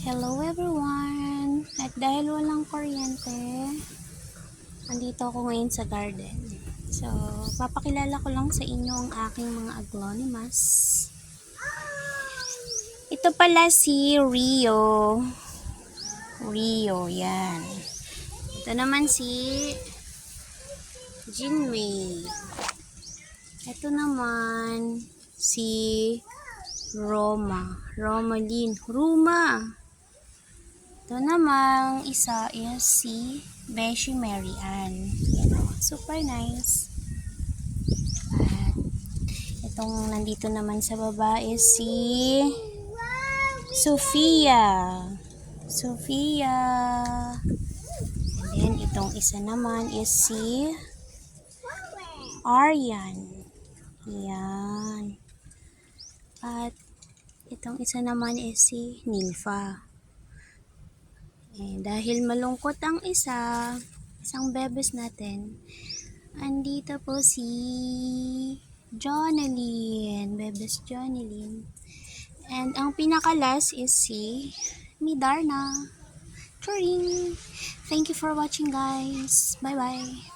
Hello everyone! At dahil walang kuryente, andito ako ngayon sa garden. So, papakilala ko lang sa inyo ang aking mga aglaonimas. Ito pala si Rio. Rio, yan. Ito naman si Jinmei. Ito naman si Roma. Ruma. Ito namang isa is si Beshi Mary Ann. Yan o, super nice. At itong nandito naman sa baba is si Sophia. And then itong isa naman is si Aryan. Yan. At itong isa naman is si Nilfa. Dahil malungkot ang isang bebes natin, andito po si Jonalyn, bebes Jonalyn. And ang pinaka-last is si Midarna. Turing! Thank you for watching, guys. Bye-bye.